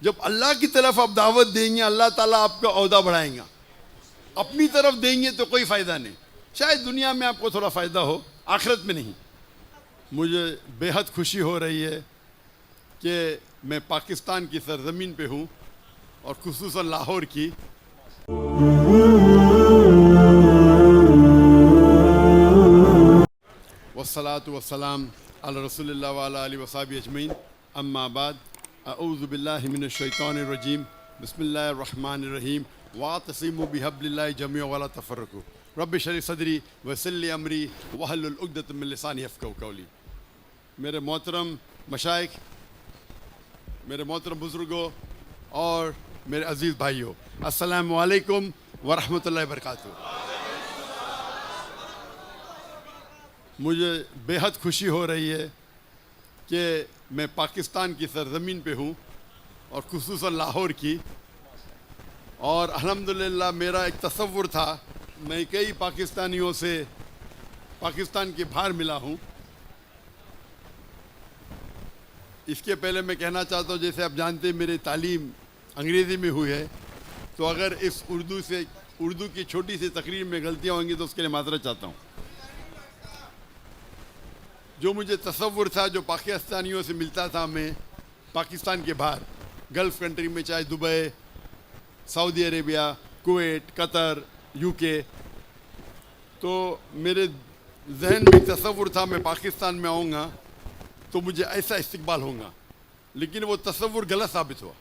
जब अल्लाह की तरफ आप दावत देंगे अल्लाह ताला आपका औहदा बढ़ाएगा। अपनी तरफ देंगे तो कोई फ़ायदा नहीं। शायद दुनिया में आपको थोड़ा फ़ायदा हो, आखिरत में नहीं। मुझे बेहद खुशी हो रही है कि मैं पाकिस्तान की सरज़मीन पे हूँ और खुसूसन लाहौर की। वस्सलातु वस्सलाम अला रसूलिल्लाह व अला आलिहि व सहबिहि अजमईन, अम्मा बाद, अऊज़ु बिल्लाहि मिनश शैतानिर रजीम, बिस्मिल्लाहिर रहमानिर रहीम, वातसिमू बिहब्लिल्लाहि जमीअन वला तफर्रकू, रब्बि इश्रह ली सदरी वयस्सिर ली अमरी वहलुल उक़दतम मिन लिसानी यफ़क़हू क़ौली। मेरे मोहतरम मशाइख, मेरे मोहतरम बुज़ुर्गों और मेरे अज़ीज़ भाइयों, अस्सलामु अलैकुम व रहमतुल्लाहि व बरकातुहू। मुझे बेहद खुशी हो रही है कि मैं पाकिस्तान की सरज़मीन पे हूँ और खुसूसन लाहौर की। और अल्हम्दुलिल्लाह मेरा एक तसव्वुर था, मैं कई पाकिस्तानियों से पाकिस्तान के बाहर मिला हूँ। इसके पहले मैं कहना चाहता हूँ, जैसे आप जानते हैं मेरी तालीम अंग्रेज़ी में हुई है, तो अगर इस उर्दू की छोटी सी तकरीर में गलतियाँ होंगी तो उसके लिए माज़रत चाहता हूँ। जो मुझे तसव्वुर था, जो पाकिस्तानियों से मिलता था मैं पाकिस्तान के बाहर गल्फ़ कंट्री में, चाहे Dubai, Saudi Arabia, Kuwait, Qatar, UK, तो मेरे जहन में तसव्वुर था मैं पाकिस्तान में आऊँगा तो मुझे ऐसा इस्तकबाल होगा, लेकिन वो तसव्वुर गलत साबित हुआ।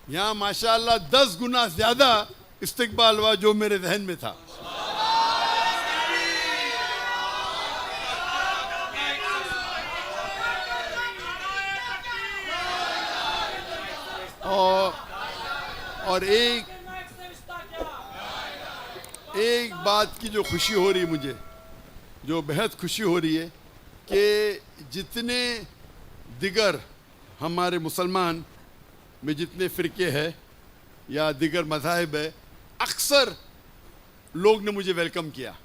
यहाँ माशाअल्लाह 10 गुना ज़्यादा इस्तकबाल हुआ जो मेरे जहन में था। और एक बात की जो खुशी हो रही है मुझे, जो बेहद खुशी हो रही है कि जितने दिगर हमारे मुसलमान में जितने फ़िरके हैं या दिगर मज़ाहिब है, अक्सर लोग ने मुझे वेलकम किया।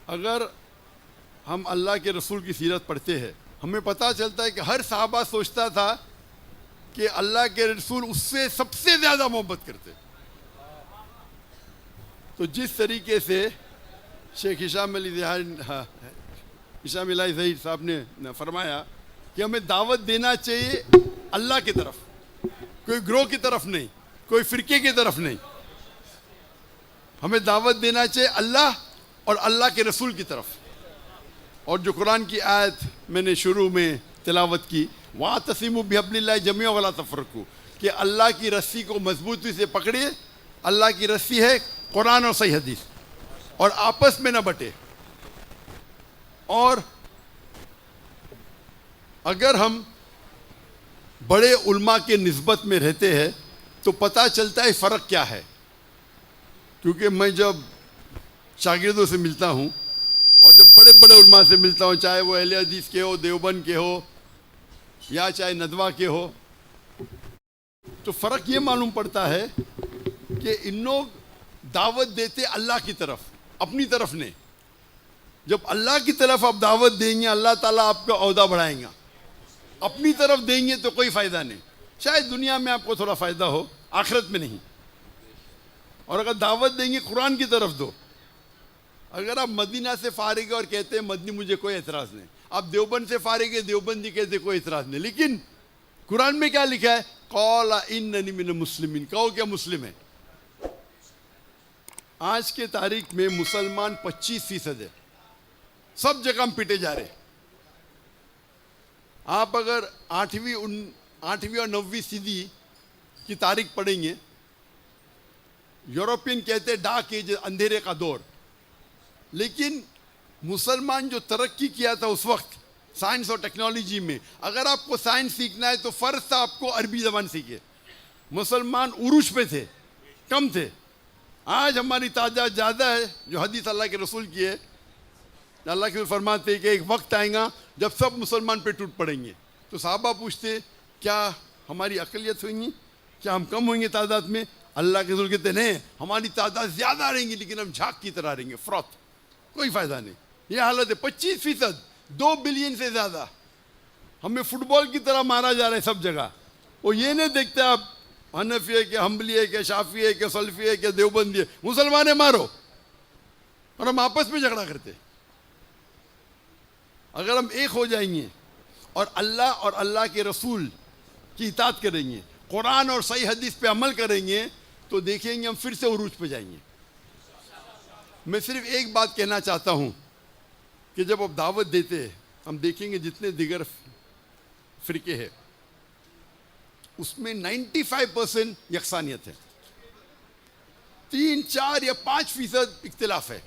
अगर हम अल्लाह के रसूल की सीरत पढ़ते हैं, हमें पता चलता है कि हर सहाबा सोचता था कि अल्लाह के रसूल उससे सबसे ज़्यादा मोहब्बत करते। तो जिस तरीके से शेख हिशाम अली ज़हीर साहब ने फरमाया कि हमें दावत देना चाहिए अल्लाह की तरफ, कोई ग्रोह की तरफ नहीं, कोई फ़िरके की तरफ नहीं, हमें दावत देना चाहिए अल्लाह और अल्लाह के रसूल की तरफ। और जो कुरान की आयत मैंने शुरू में तिलावत की, वातसिमू बिहब्लिल्लाहि जमीअन वला तफर्रकू, कि अल्लाह की रस्सी को मजबूती से पकड़िए। अल्लाह की रस्सी है कुरान और सही हदीस, और आपस में न बटे। और अगर हम बड़े उल्मा के निस्बत में रहते हैं तो पता चलता है फ़र्क क्या है। क्योंकि मैं जब शागिर्दों से मिलता हूँ और जब बड़े बड़े उल्मा से मिलता हूँ, चाहे वो अहले हदीस के हो, देवबंद के हो, या चाहे नदवा के हो, तो फ़र्क ये मालूम पड़ता है कि इन लोग दावत देते अल्लाह की तरफ, अपनी तरफ नहीं। जब अल्लाह की तरफ आप दावत देंगे अल्लाह ताला आपका औहदा बढ़ाएगा। अपनी तरफ देंगे तो कोई फ़ायदा नहीं। शायद दुनिया में आपको थोड़ा फ़ायदा हो, आखिरत में नहीं। और अगर दावत देंगे कुरान की तरफ दो। अगर आप मदीना से फारिग और कहते हैं मदनी, मुझे कोई एतराज़ नहीं। आप देवबंद से फारिग है, देवबंदी कहते कोई एतराज़ नहीं। लेकिन कुरान में क्या लिखा है? क़ाला इन्ननी मिनल मुस्लिमीन, कहो क्या मुस्लिम है। आज के तारीख में मुसलमान 25% है, सब जगह हम पिटे जा रहे। आप अगर 8वीं और 9वीं सदी की तारीख पढ़ेंगे, यूरोपियन कहते हैं डार्क एज, अंधेरे का दौर। लेकिन मुसलमान जो तरक्की किया था उस वक्त साइंस और टेक्नोलॉजी में, अगर आपको साइंस सीखना है तो फ़र्ज था आपको अरबी ज़बान सीखे। मुसलमान उरूज पे थे, कम थे। आज हमारी तादाद ज़्यादा है, जो हदीस अल्लाह के रसूल की है। अल्लाह के रसूल फरमाते हैं कि एक वक्त आएगा जब सब मुसलमान पे टूट पड़ेंगे। तो साहबा पूछते, क्या हमारी अक़लियत होंगी, क्या हम कम होंगे तादाद में? अल्लाह के रसूल कहते नहीं, हमारी तादाद ज़्यादा रहेंगी लेकिन हम झाग की तरह रहेंगे, फ्रॉथ, कोई फ़ायदा नहीं। ये हालत है। 25%, 2 बिलियन से ज़्यादा हमें फुटबॉल की तरह मारा जा रहा है सब जगह। वो ये नहीं देखते आप हनफी है कि हम्बली है कि शाफी है कि सल्फी है कि देवबंदी है, मुसलमान है मारो, और हम आपस में झगड़ा करते। अगर हम एक हो जाएंगे और अल्लाह के रसूल की इताअत करेंगे, कुरान और सही हदीस पे अमल करेंगे, तो देखेंगे हम फिर से उरूज पे जाएंगे। मैं सिर्फ एक बात कहना चाहता हूं कि जब आप दावत देते हैं, हम देखेंगे जितने दिगर फिरके हैं उसमें 95% यकसानियत है, 3, 4 या 5% इख्तिलाफ है।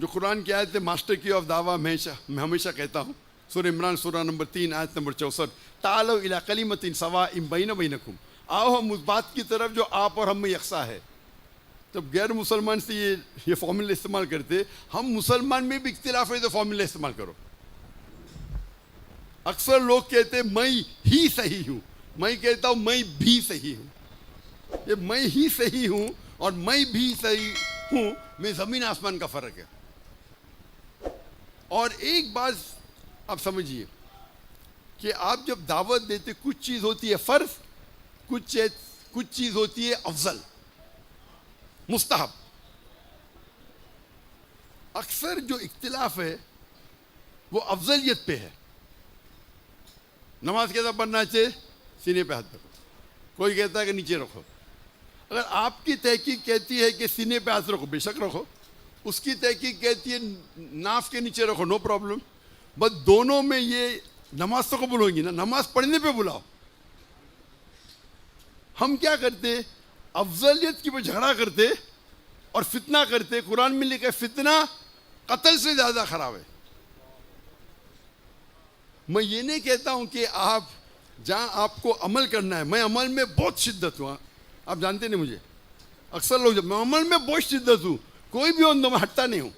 जो कुरान की आयत है, मास्टर की ऑफ दावा, मैं हमेशा कहता हूँ, सूरह इमरान सूरह नंबर 3 आयत नंबर 64, तालो इला कलिमतिन सवाइम बैना बैनकुम, आओ हम उस बात की तरफ जो आप और हम में यकसा है। तब गैर मुसलमान से ये फॉर्मूला इस्तेमाल करते, हम मुसलमान में भी इख्तिलाफ है तो फॉर्मूला इस्तेमाल करो। अक्सर लोग कहते मैं ही सही हूँ, मैं कहता हूँ मैं भी सही हूँ। ये मैं ही सही हूँ और मैं भी सही हूँ में ज़मीन आसमान का फ़र्क है। और एक बात आप समझिए कि आप जब दावत देते, कुछ चीज़ होती है फ़र्ज, कुछ चीज़ होती है अफजल, मुस्तहब। अक्सर जो इख्तिलाफ है वो अफजलियत पे है। नमाज कैसा पढ़ना चाहिए? सीने पे हाथ रखो। कोई कहता है कि नीचे रखो। अगर आपकी तहकीक कहती है कि सीने पे हाथ रखो, बेशक रखो। उसकी तहकीक कहती है नाफ के नीचे रखो, नो प्रॉब्लम। बस दोनों में ये नमाज तो कबूल होगी ना, नमाज पढ़ने पे बुलाओ। हम क्या करते, अफजलियत की पे झगड़ा करते और फितना करते। कुरान में लिखा है फितना कत्ल से ज़्यादा खराब है। मैं ये नहीं कहता हूं कि आप जहां आपको अमल करना है, मैं अमल में बहुत शिद्दत हूँ, आप जानते नहीं मुझे, अक्सर लोग जब मैं अमल में बहुत शिद्दत हूँ, कोई भी हो तो मैं हटता नहीं हूँ।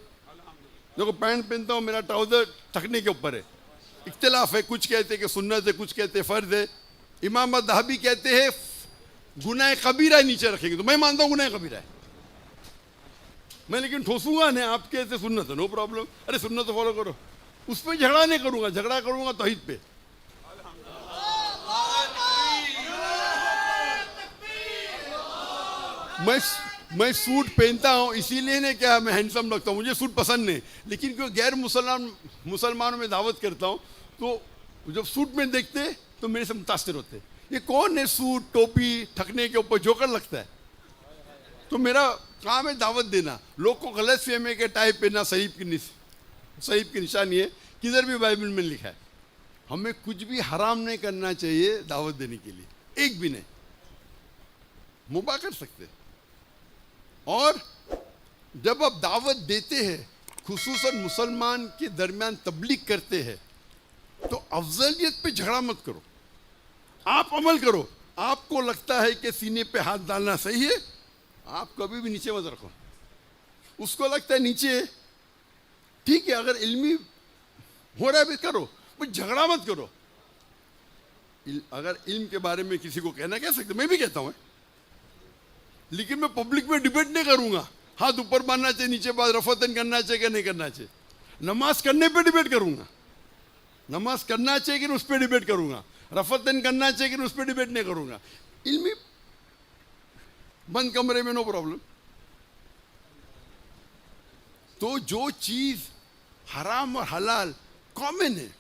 देखो पैंट पहनता हूँ, मेरा ट्राउजर थकने के ऊपर है, इख्तिलाफ है, कुछ कहते हैं कि सुन्नत है, कुछ कहते हैं फ़र्ज है। इमाम दहाबी कहते हैं गुनाह कबीरा नीचे रखेंगे, तो मैं मानता हूँ गुनाह कबीरा है, मैं लेकिन ठोसूंगा नहीं। आप कहते सुन्नत है, नो प्रॉब्लम, अरे सुन्नत तो फॉलो करो, उस पर झगड़ा नहीं करूंगा, झगड़ा करूंगा तौहीद पे। मैं सूट पहनता हूँ इसीलिए नहीं क्या मैं हैंडसम लगता हूँ, मुझे सूट पसंद नहीं, लेकिन क्यों गैर मुसलमानों में दावत करता हूँ तो जब सूट में देखते तो मेरे से मुतासिर होते, ये कौन है सूट टोपी ठकने के ऊपर जोकर लगता है। तो मेरा काम है दावत देना। लोग को गलत फहमी के टाई पहनना सहीब की निशानी है, किधर भी बाइबल में लिखा है। हमें कुछ भी हराम नहीं करना चाहिए दावत देने के लिए, एक भी नहीं, मुबाह कर सकते। और जब आप दावत देते हैं, खुसूसन मुसलमान के दरमियान तबलीग करते हैं, तो अफजलियत पे झगड़ा मत करो, आप अमल करो। आपको लगता है कि सीने पे हाथ डालना सही है, आप कभी भी नीचे मत रखो। उसको लगता है नीचे, ठीक है, अगर इल्मी हो रहा है भी करो, पर झगड़ा मत करो। अगर इल्म के बारे में किसी को कहना कह सकते, मैं भी कहता हूं, लेकिन मैं पब्लिक में डिबेट नहीं करूंगा, हाथ ऊपर बांधना चाहिए नीचे बांध, रफतन करना चाहिए कि नहीं करना चाहिए। नमाज करने पे डिबेट करूंगा, नमाज करना चाहिए कि उस पर डिबेट करूंगा, रफतन करना चाहिए कि उस पर डिबेट नहीं करूंगा। इल्मी बंद कमरे में नो प्रॉब्लम। तो जो चीज हराम और हलाल कॉमन है,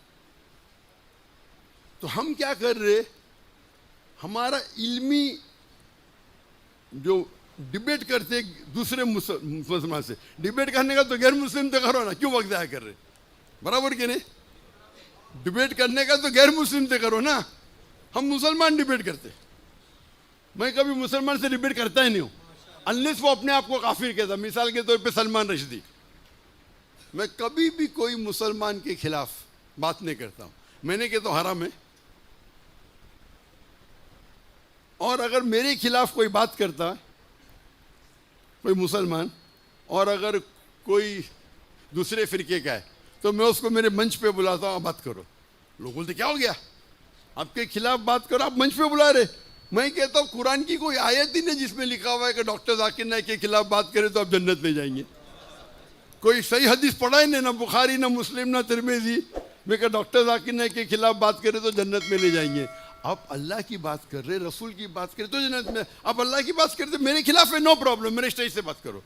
तो हम क्या कर रहे, हमारा इल्मी जो डिबेट करते दूसरे मुसलमान से, डिबेट करने का तो गैर मुस्लिम तो करो ना, क्यों वक्त जाया कर रहे, बराबर के नहीं। डिबेट करने का तो गैर मुस्लिम से करो ना, हम मुसलमान डिबेट करते। मैं कभी मुसलमान से डिबेट करता ही नहीं हूँ, अनलेस वो अपने आप को काफिर कहता। मिसाल के तौर पे सलमान रश्दी, मैं कभी भी कोई मुसलमान के खिलाफ बात नहीं करता हूँ, मैंने कहता हूँ हराम है। और अगर मेरे खिलाफ कोई बात करता है कोई मुसलमान, और अगर कोई दूसरे फिरके का है, तो मैं उसको मेरे मंच पे बुलाता हूँ, बात करो। लोग बोलते क्या हो गया, आपके खिलाफ बात करो, आप मंच पे बुला रहे। मैं कहता हूँ कुरान की कोई आयत ही नहीं जिसमें लिखा हुआ है कि डॉक्टर जाकिर नाइक के खिलाफ बात करें तो आप जन्नत में जाएंगे। कोई सही हदीस पढ़ा ही नहीं, ना बुखारी, ना मुस्लिम, ना तिरमिजी, मैं कहा डॉक्टर जाकिर नाइक के खिलाफ बात करें तो जन्नत में ले जाएंगे, आप अल्लाह की बात कर रहे, रसूल की बात करें तो जन्नत में, आप अल्लाह की बात करते मेरे खिलाफ है, नो प्रॉब्लम, मेरे स्टेज से बात करो।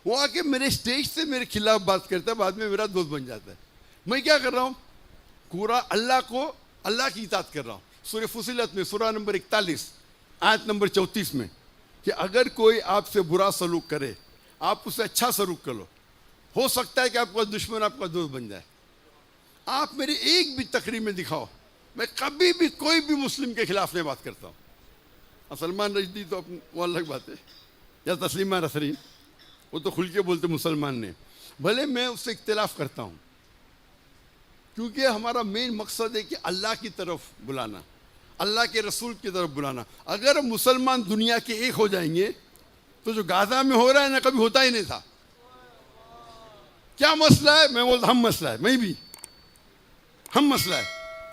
वो आके मेरे स्टेज से मेरे खिलाफ बात करता है, बाद में मेरा दोस्त बन जाता है। मैं क्या कर रहा हूँ, पूरा अल्लाह की इताअत कर रहा हूँ। सूरह फुसिलत में सूरा नंबर 41 आयत नंबर 34 में कि अगर कोई आपसे बुरा सलूक करे आप उससे अच्छा सलूक कर लो, हो सकता है कि आपका दुश्मन आपका दोस्त बन जाए। आप मेरी एक भी तकरीर में दिखाओ, मैं कभी भी कोई भी मुस्लिम के खिलाफ नहीं बात करता हूँ। सलमान रश्दी तो वो अलग बात है, या तस्लीमा नसरीन, वो तो खुल के बोलते मुसलमान ने, भले मैं उससे इख्तिलाफ करता हूँ, क्योंकि हमारा मेन मकसद है कि अल्लाह की तरफ बुलाना, अल्लाह के रसूल की तरफ बुलाना। अगर मुसलमान दुनिया के एक हो जाएंगे तो जो गाजा में हो रहा है ना, कभी होता ही नहीं था। क्या मसला है, मैं बोलता हम मसला है, मैं भी हम मसला है,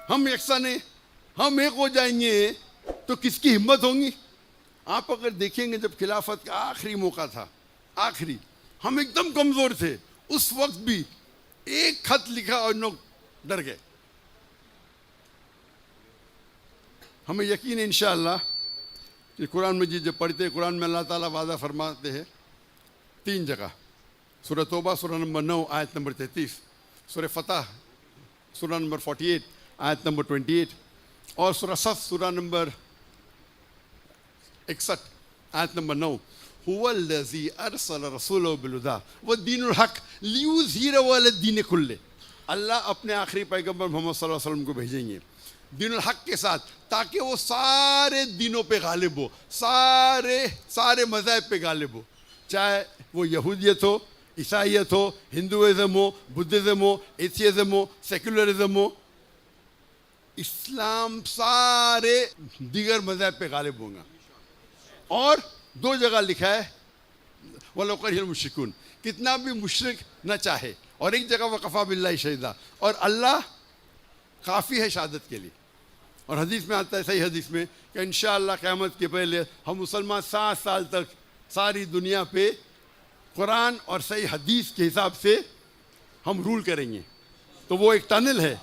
हम यकसा नहीं, हम एक हो जाएंगे तो किसकी हिम्मत होगी। आप अगर देखेंगे जब खिलाफत का आखिरी मौका था, आखिरी, हम एकदम कमजोर थे, उस वक्त भी एक खत लिखा और लोग डर गए। हमें यकीन है इंशाअल्लाह कि कुरान मजीद जब पढ़ते हैं, कुरान में अल्लाह ताला वादा फरमाते हैं 3 जगह, सूरह तौबा सूरह नंबर 9 आयत नंबर 33, सूरह फतह सूरह नंबर 48 आयत नंबर 28 और सूरह सफ सूरह नंबर 61 आयत नंबर 9, हुवल्लज़ी अरसल रसूलहु बिल-हुदा व दीनुल हक लियुज़हिरहु अला दीन कुल्लिही। अल्लाह अपने आखिरी पैगंबर मोहम्मद सल्लल्लाहु अलैहि वसल्लम को भेजेंगे दीनुल हक के साथ, ताकि वो सारे दिनों पे गालिब हो, सारे मज़ाहिब पे गालिब हो, चाहे वो यहूदियत हो, ईसाईयत हो, हिंदुइज़म हो, बुद्धिज़्म हो, एथियज़म हो, सेकुलरिज़म हो, इस्लाम सारे दीगर मज़ाहिब पे गालिब होगा। और 2 जगह लिखा है वलो करिहल मुश्रिकून, कितना भी मुशरिक न चाहे, और एक जगह वकफ़ा बिल्लाहि शहीदा, और अल्लाह काफ़ी है शहादत के लिए। और हदीस में आता है, सही हदीस में, कि इंशाअल्लाह क़यामत के पहले हम मुसलमान 7 साल तक सारी दुनिया पे कुरान और सही हदीस के हिसाब से हम रूल करेंगे। तो वो एक टनल है,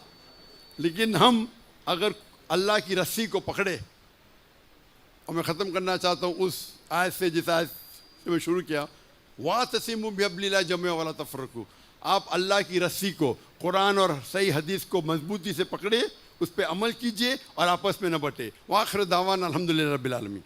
लेकिन हम अगर अल्लाह की रस्सी को पकड़े, और मैं ख़त्म करना चाहता हूँ उस आयत से जिस आयत से मैं शुरू किया, वातसिमू बिहब्लिल्लाहि जमीअन वला तफ़र्रक़ू, आप अल्लाह की रस्सी को, कुरान और सही हदीस को मजबूती से पकड़े, उस पर अमल कीजिए और आपस में न बटे। वाखिर दावाना अल्हम्दुलिल्लाहि रब्बिल आलमीन।